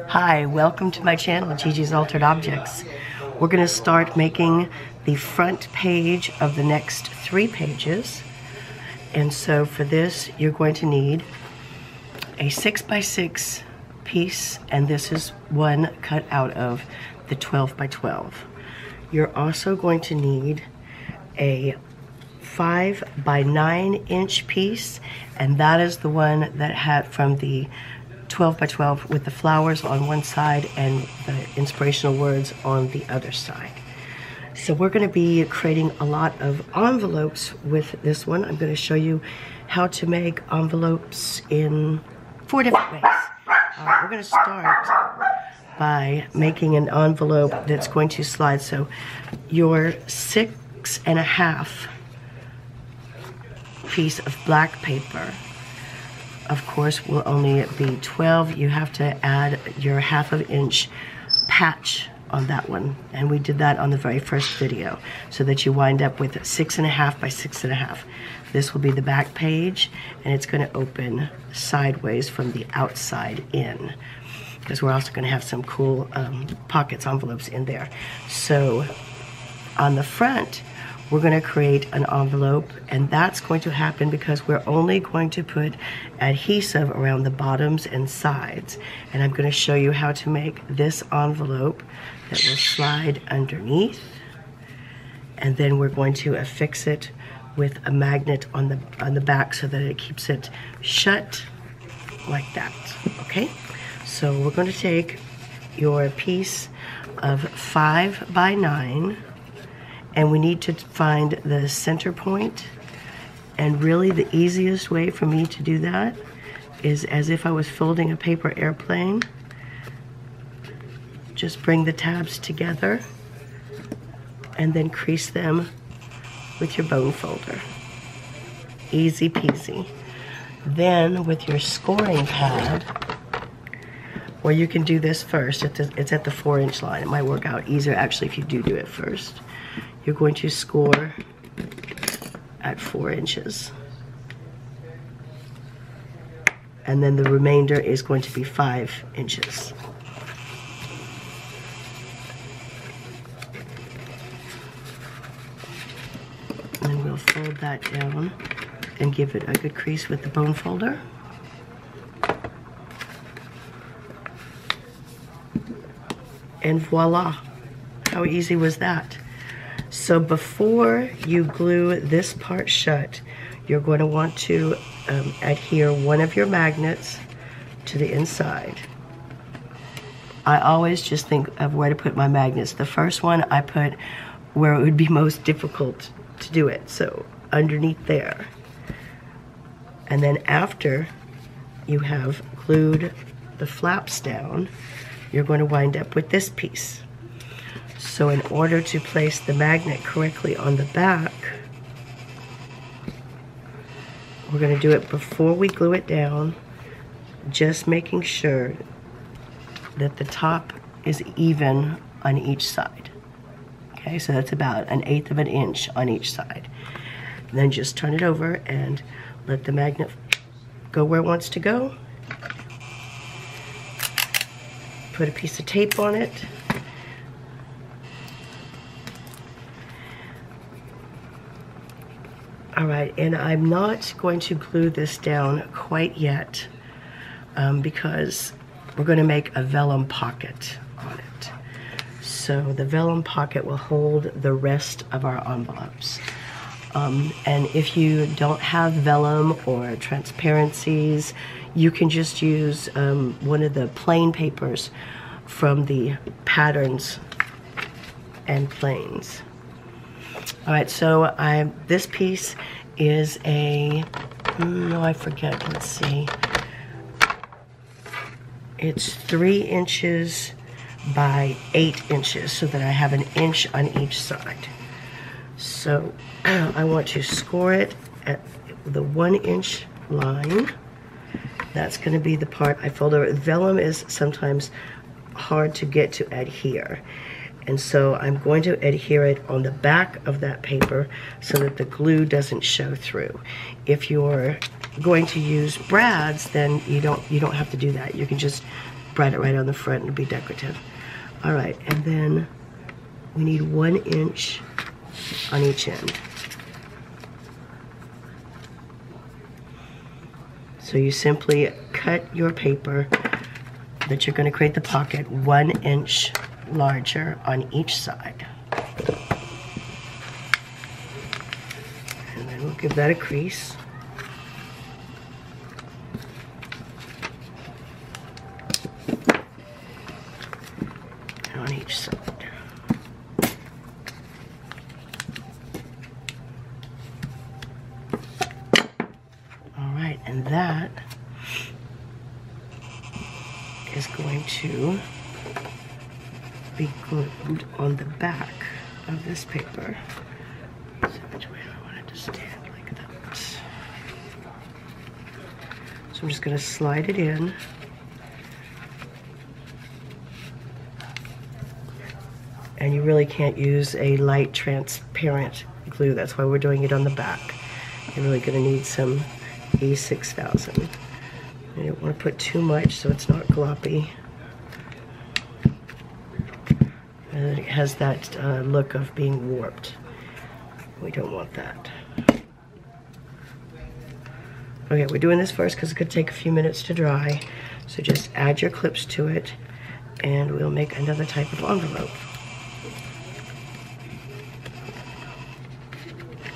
Hi, welcome to my channel, Gigi's Altered Objects. We're going to start making the front page of the next 3 pages. And so for this, you're going to need a 6x6 piece, and this is one cut out of the 12x12. You're also going to need a 5x9 inch piece, and that is the one that had from the 12x12 with the flowers on one side and the inspirational words on the other side. So we're going to be creating a lot of envelopes with this one. I'm going to show you how to make envelopes in 4 different ways. We're going to start by making an envelope that's going to slide. So your 6.5 piece of black paper, of course, will only be 12. You have to add your 1/2 inch patch on that one, and we did that on the very first video, so that you wind up with 6.5 by 6.5. This will be the back page, and it's going to open sideways from the outside in, because we're also going to have some cool pockets, envelopes in there. So on the front, we're going to create an envelope, and that's going to happen because we're only going to put adhesive around the bottoms and sides. And I'm going to show you how to make this envelope that will slide underneath, and then we're going to affix it with a magnet on the back so that it keeps it shut like that. Okay, so we're going to take your piece of 5x9, and we need to find the center point. And really the easiest way for me to do that is as if I was folding a paper airplane. Just bring the tabs together and then crease them with your bone folder. Easy peasy. Then with your scoring pad, or you can do this first, it's at the 4-inch line. It might work out easier actually if you do it first. You're going to score at 4 inches. And then the remainder is going to be 5 inches. And then we'll fold that down and give it a good crease with the bone folder. And voila! How easy was that? So before you glue this part shut, you're going to want to adhere one of your magnets to the inside. I always just think of where to put my magnets. The first one I put where it would be most difficult to do it, so underneath there. And then after you have glued the flaps down, you're going to wind up with this piece. So in order to place the magnet correctly on the back, we're going to do it before we glue it down, just making sure that the top is even on each side. Okay, so that's about 1/8 of an inch on each side. And then just turn it over and let the magnet go where it wants to go. Put a piece of tape on it. All right, and I'm not going to glue this down quite yet because we're going to make a vellum pocket on it. So the vellum pocket will hold the rest of our envelopes. And if you don't have vellum or transparencies, you can just use one of the plain papers from the patterns and planes. All right, so this piece is a, no, I forget, let's see. It's 3 inches by 8 inches, so that I have 1 inch on each side. So I want to score it at the 1 inch line. That's going to be the part I fold over. Vellum is sometimes hard to get to adhere. And so I'm going to adhere it on the back of that paper so that the glue doesn't show through. If you're going to use brads, then you don't have to do that. You can just spread it right on the front and be decorative. All right, and then we need 1 inch on each end. So you simply cut your paper that you're going to create the pocket 1 inch larger on each side. And then we'll give that a crease. And on each side. And that is going to be glued on the back of this paper. So which way do I want it to stand? Like that. So I'm just going to slide it in. And you really can't use a light transparent glue. That's why we're doing it on the back. You're really going to need some E6000. You don't want to put too much so it's not gloppy. And it has that look of being warped. We don't want that. Okay, we're doing this first because it could take a few minutes to dry. So just add your clips to it and we'll make another type of envelope.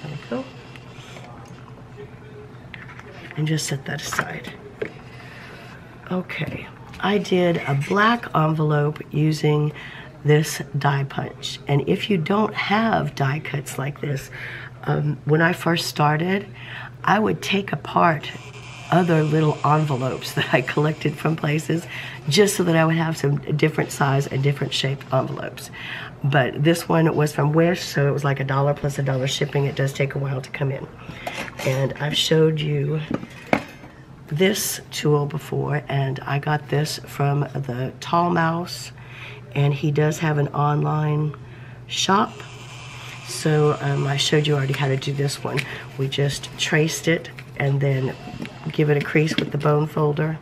There we go. And just set that aside. Okay, I did a black envelope using this die punch. And if you don't have die cuts like this, when I first started, I would take apart other little envelopes that I collected from places just so that I would have some different size and different shaped envelopes. But this one was from Wish, so it was like $1 plus $1 shipping. It does take a while to come in. And I've showed you this tool before, and I got this from the Tall Mouse, and he does have an online shop. So I showed you already how to do this one. We just traced it and then give it a crease with the bone folder.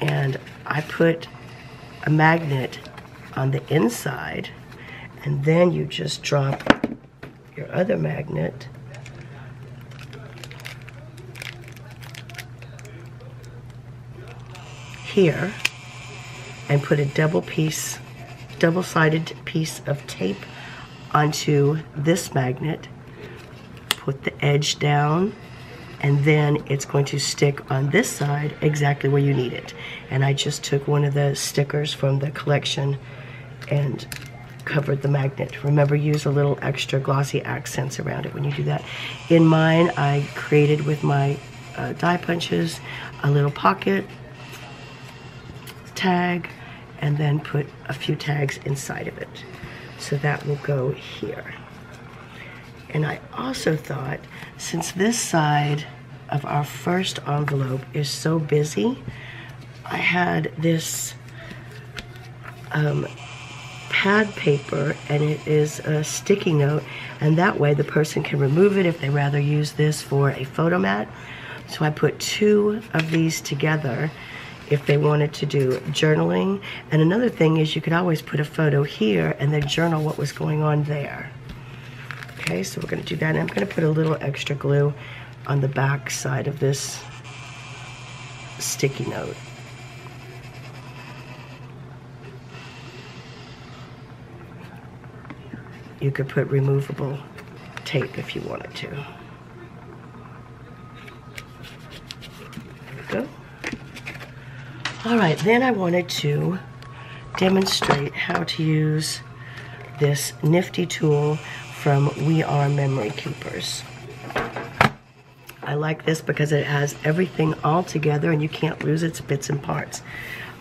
And I put a magnet on the inside, and then you just drop your other magnet here and put a double-sided piece of tape onto this magnet, put the edge down, and then it's going to stick on this side exactly where you need it. And I just took one of the stickers from the collection and covered the magnet. Remember, use a little extra glossy accents around it when you do that. In mine, I created with my die punches a little pocket tag and then put a few tags inside of it. So that will go here. And I also thought, since this side of our first envelope is so busy, I had this pad paper, and it is a sticky note, and that way the person can remove it if they rather use this for a photo mat. So I put 2 of these together if they wanted to do journaling. And another thing is you could always put a photo here and then journal what was going on there. Okay, so we're going to do that. And I'm going to put a little extra glue on the back side of this sticky note. You could put removable tape if you wanted to. There we go. All right, then I wanted to demonstrate how to use this nifty tool from We Are Memory Keepers. I like this because it has everything all together and you can't lose its bits and parts.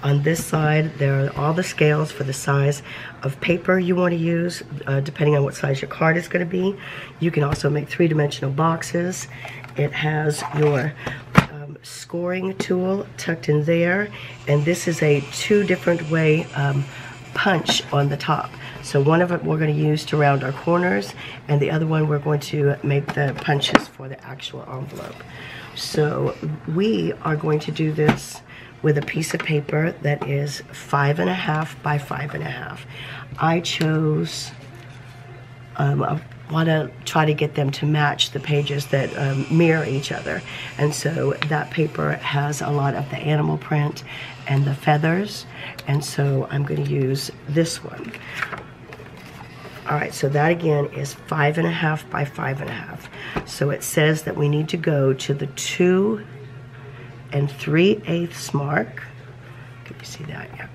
On this side, there are all the scales for the size of paper you want to use, depending on what size your card is going to be. You can also make 3-dimensional boxes. It has your scoring tool tucked in there, and this is a 2 different way punch on the top. So one of it we're going to use to round our corners, and the other one we're going to make the punches for the actual envelope. So we are going to do this with a piece of paper that is 5.5 by 5.5. I chose, I want to try to get them to match the pages that mirror each other. And so that paper has a lot of the animal print and the feathers. And so I'm going to use this one. All right, so that again is 5.5 by 5.5. So it says that we need to go to the 2 3/8 mark. Can you see that? Yeah.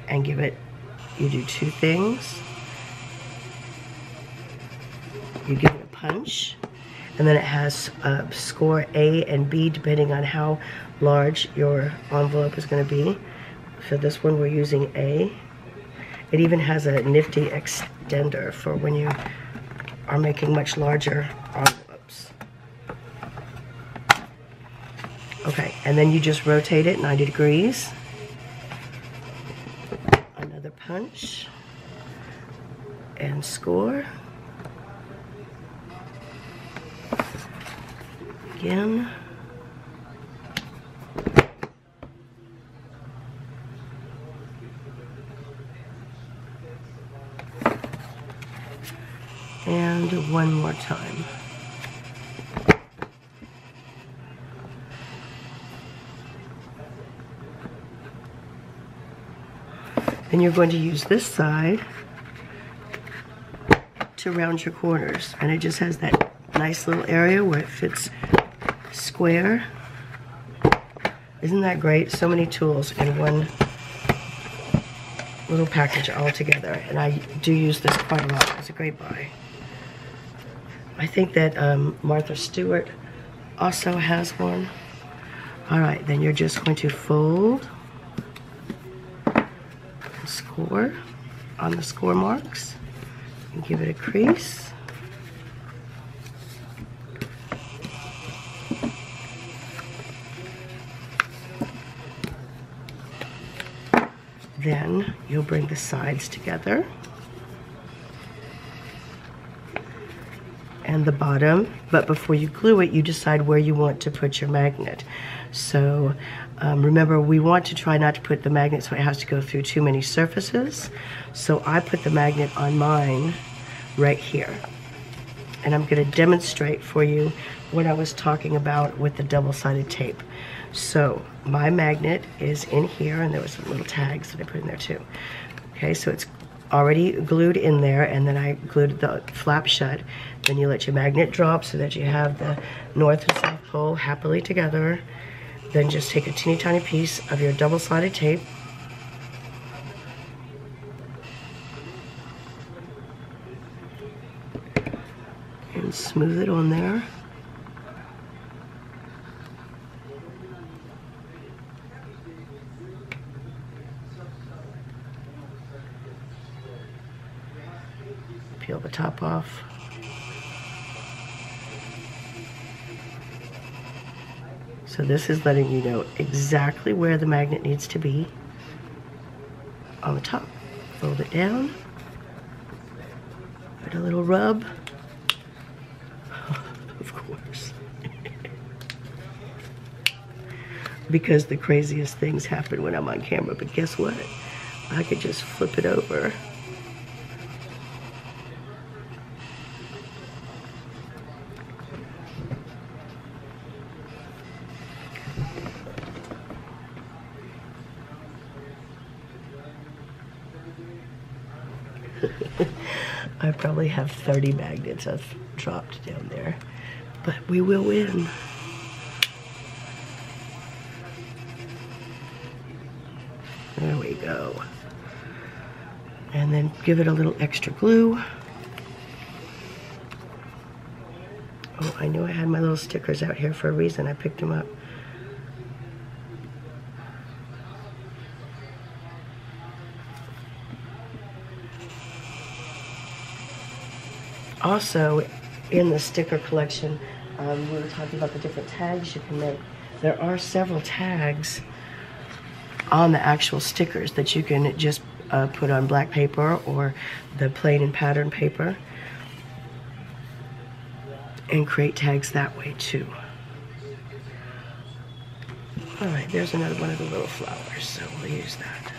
And give it, you do 2 things. You give it a punch, and then it has score A and B depending on how large your envelope is going to be. For this one, we're using A. It even has a nifty extender for when you are making much larger envelopes. Okay, and then you just rotate it 90 degrees. Another punch and score. Again. And one more time. Then you're going to use this side to round your corners. And it just has that nice little area where it fits square. Isn't that great? So many tools in one little package all together. And I do use this quite a lot. It's a great buy. I think that Martha Stewart also has one. All right, then you're just going to fold and score on the score marks and give it a crease. Then you'll bring the sides together and the bottom, but before you glue it, you decide where you want to put your magnet. So remember, we want to try not to put the magnet so it has to go through too many surfaces. So I put the magnet on mine right here. And I'm going to demonstrate for you what I was talking about with the double-sided tape. So my magnet is in here, and there was some little tags that I put in there too. Okay, so it's already glued in there, and then I glued the flap shut. Then you let your magnet drop so that you have the north and south pole happily together. Then just take a teeny tiny piece of your double-sided tape and smooth it on there. Peel the top off. So this is letting you know exactly where the magnet needs to be on the top. Fold it down. Put a little rub. Of course. Because the craziest things happen when I'm on camera, but guess what? I could just flip it over. I probably have 30 magnets I've dropped down there, but we will win. There we go. And then give it a little extra glue. Oh, I knew I had my little stickers out here for a reason. I picked them up. Also, in the sticker collection, we were talking about the different tags you can make. There are several tags on the actual stickers that you can just put on black paper or the plain and pattern paper and create tags that way too. All right, there's another one of the little flowers, so we'll use that.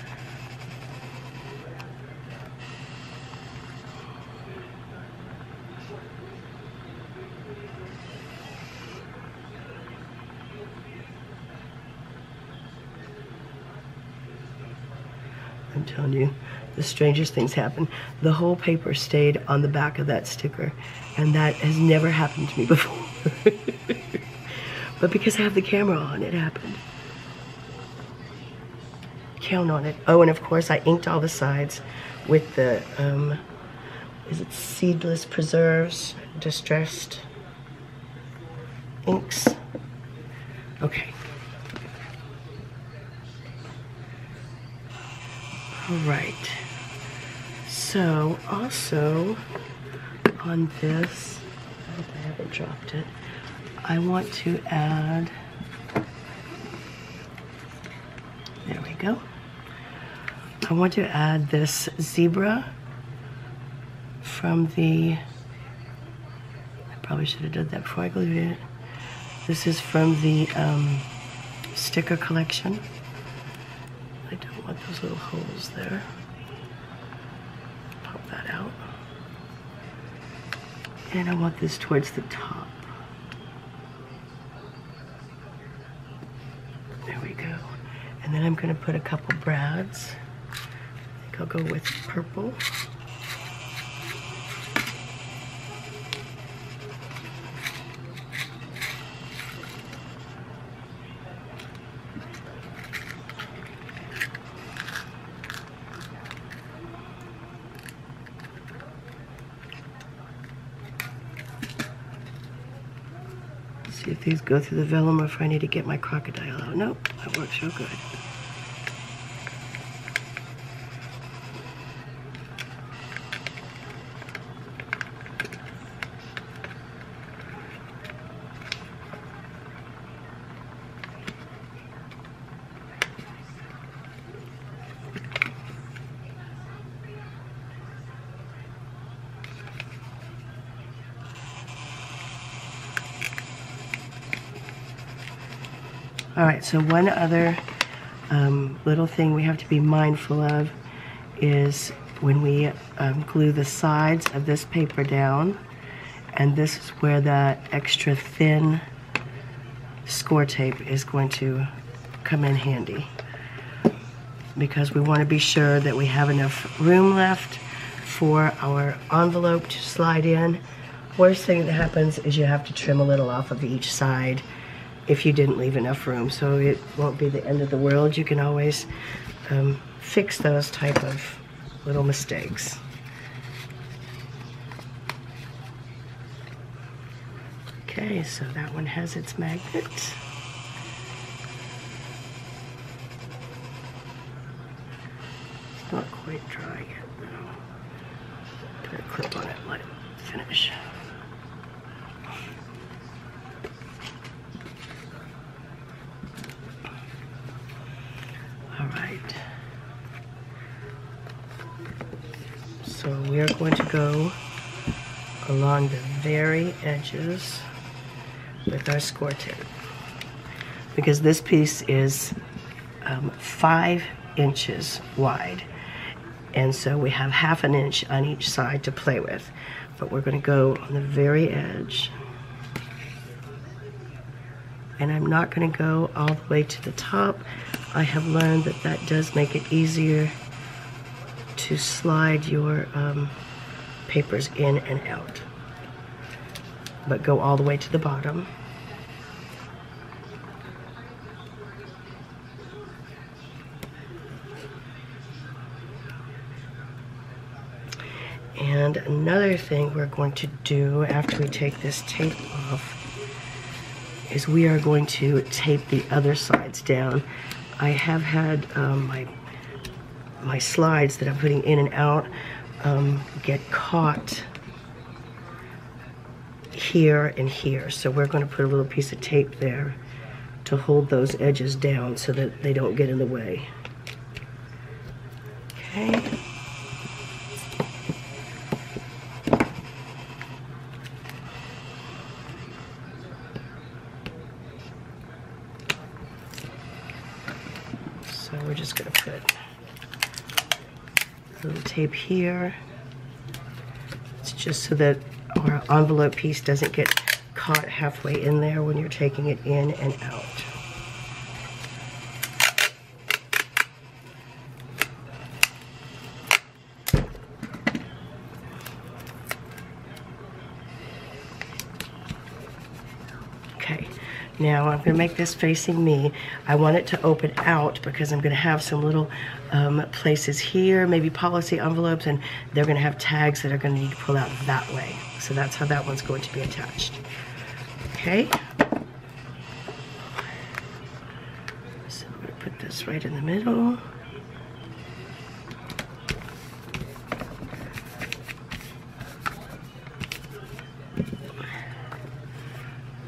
I'm telling you, the strangest things happen. The whole paper stayed on the back of that sticker, and that has never happened to me before. But because I have the camera on, it happened. Count on it. Oh, and of course I inked all the sides with the, is it Seedless Preserves Distressed inks? Okay. All right. So also on this, I hope I haven't dropped it, I want to add, there we go. I want to add this zebra from the, I probably should have done that before I glued it. This is from the sticker collection. I don't want those little holes there. Pop that out. And I want this towards the top. There we go. And then I'm going to put a couple brads. I think I'll go with purple. See if these go through the vellum or if I need to get my crocodile out. Nope, that works real good. All right, so one other little thing we have to be mindful of is when we glue the sides of this paper down, and this is where that extra thin score tape is going to come in handy, because we want to be sure that we have enough room left for our envelope to slide in. Worst thing that happens is you have to trim a little off of each side if you didn't leave enough room, so it won't be the end of the world. You can always fix those type of little mistakes. Okay, so that one has its magnet. It's not quite dry yet, though. Put a clip on it, let it finish. So we are going to go along the very edges with our score tape, because this piece is 5 inches wide, and so we have ½ an inch on each side to play with. But we're going to go on the very edge, and I'm not going to go all the way to the top. I have learned that that does make it easier to slide your papers in and out, but go all the way to the bottom. And another thing we're going to do after we take this tape off is we are going to tape the other sides down. I have had my slides that I'm putting in and out get caught here and here. So we're going to put a little piece of tape there to hold those edges down so that they don't get in the way. Okay. little tape here. It's just so that our envelope piece doesn't get caught halfway in there when you're taking it in and out. Okay, now I'm going to make this facing me. I want it to open out because I'm going to have some little places here, maybe policy envelopes, and they're going to have tags that are going to need to pull out that way. So that's how that one's going to be attached. Okay. So I'm going to put this right in the middle.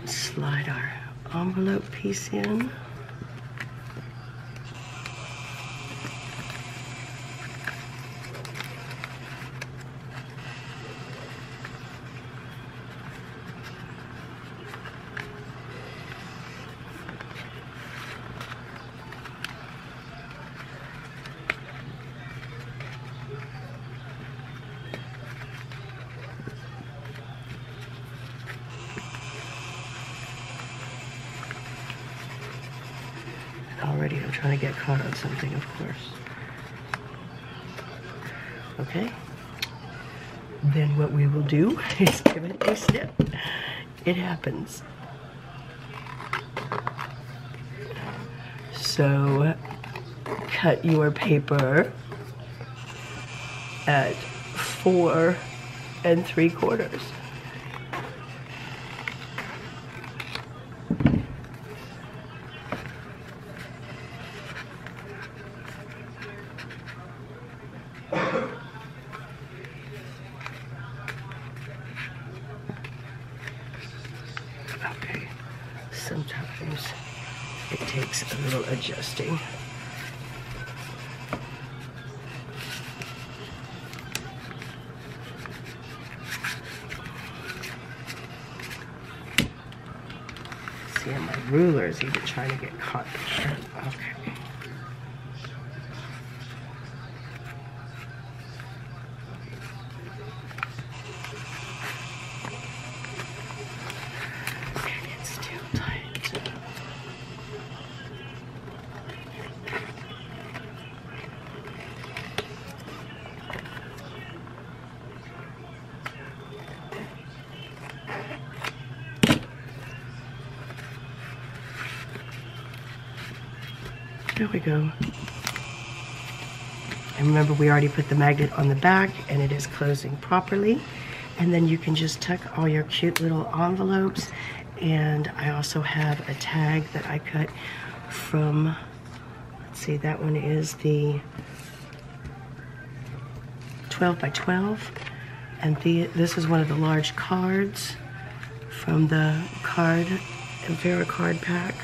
Slide our envelope piece in. Already I'm trying to get caught on something, of course. Okay. Then what we will do is give it a snip. It happens. So cut your paper at 4 3/4. Okay, sometimes it takes a little adjusting. See, and my ruler is even trying to get caught there. Okay. There we go. And remember, we already put the magnet on the back and it is closing properly. And then you can just tuck all your cute little envelopes. And I also have a tag that I cut from, let's see, that one is the 12 by 12. And this is one of the large cards from the Vera card pack.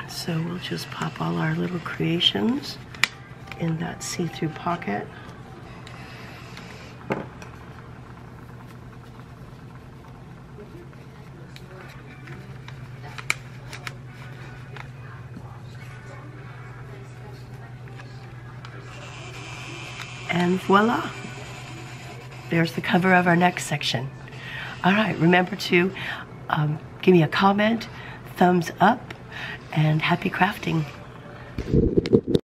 So we'll just pop all our little creations in that see-through pocket. And voila! There's the cover of our next section. All right, remember to give me a comment, thumbs up, and happy crafting.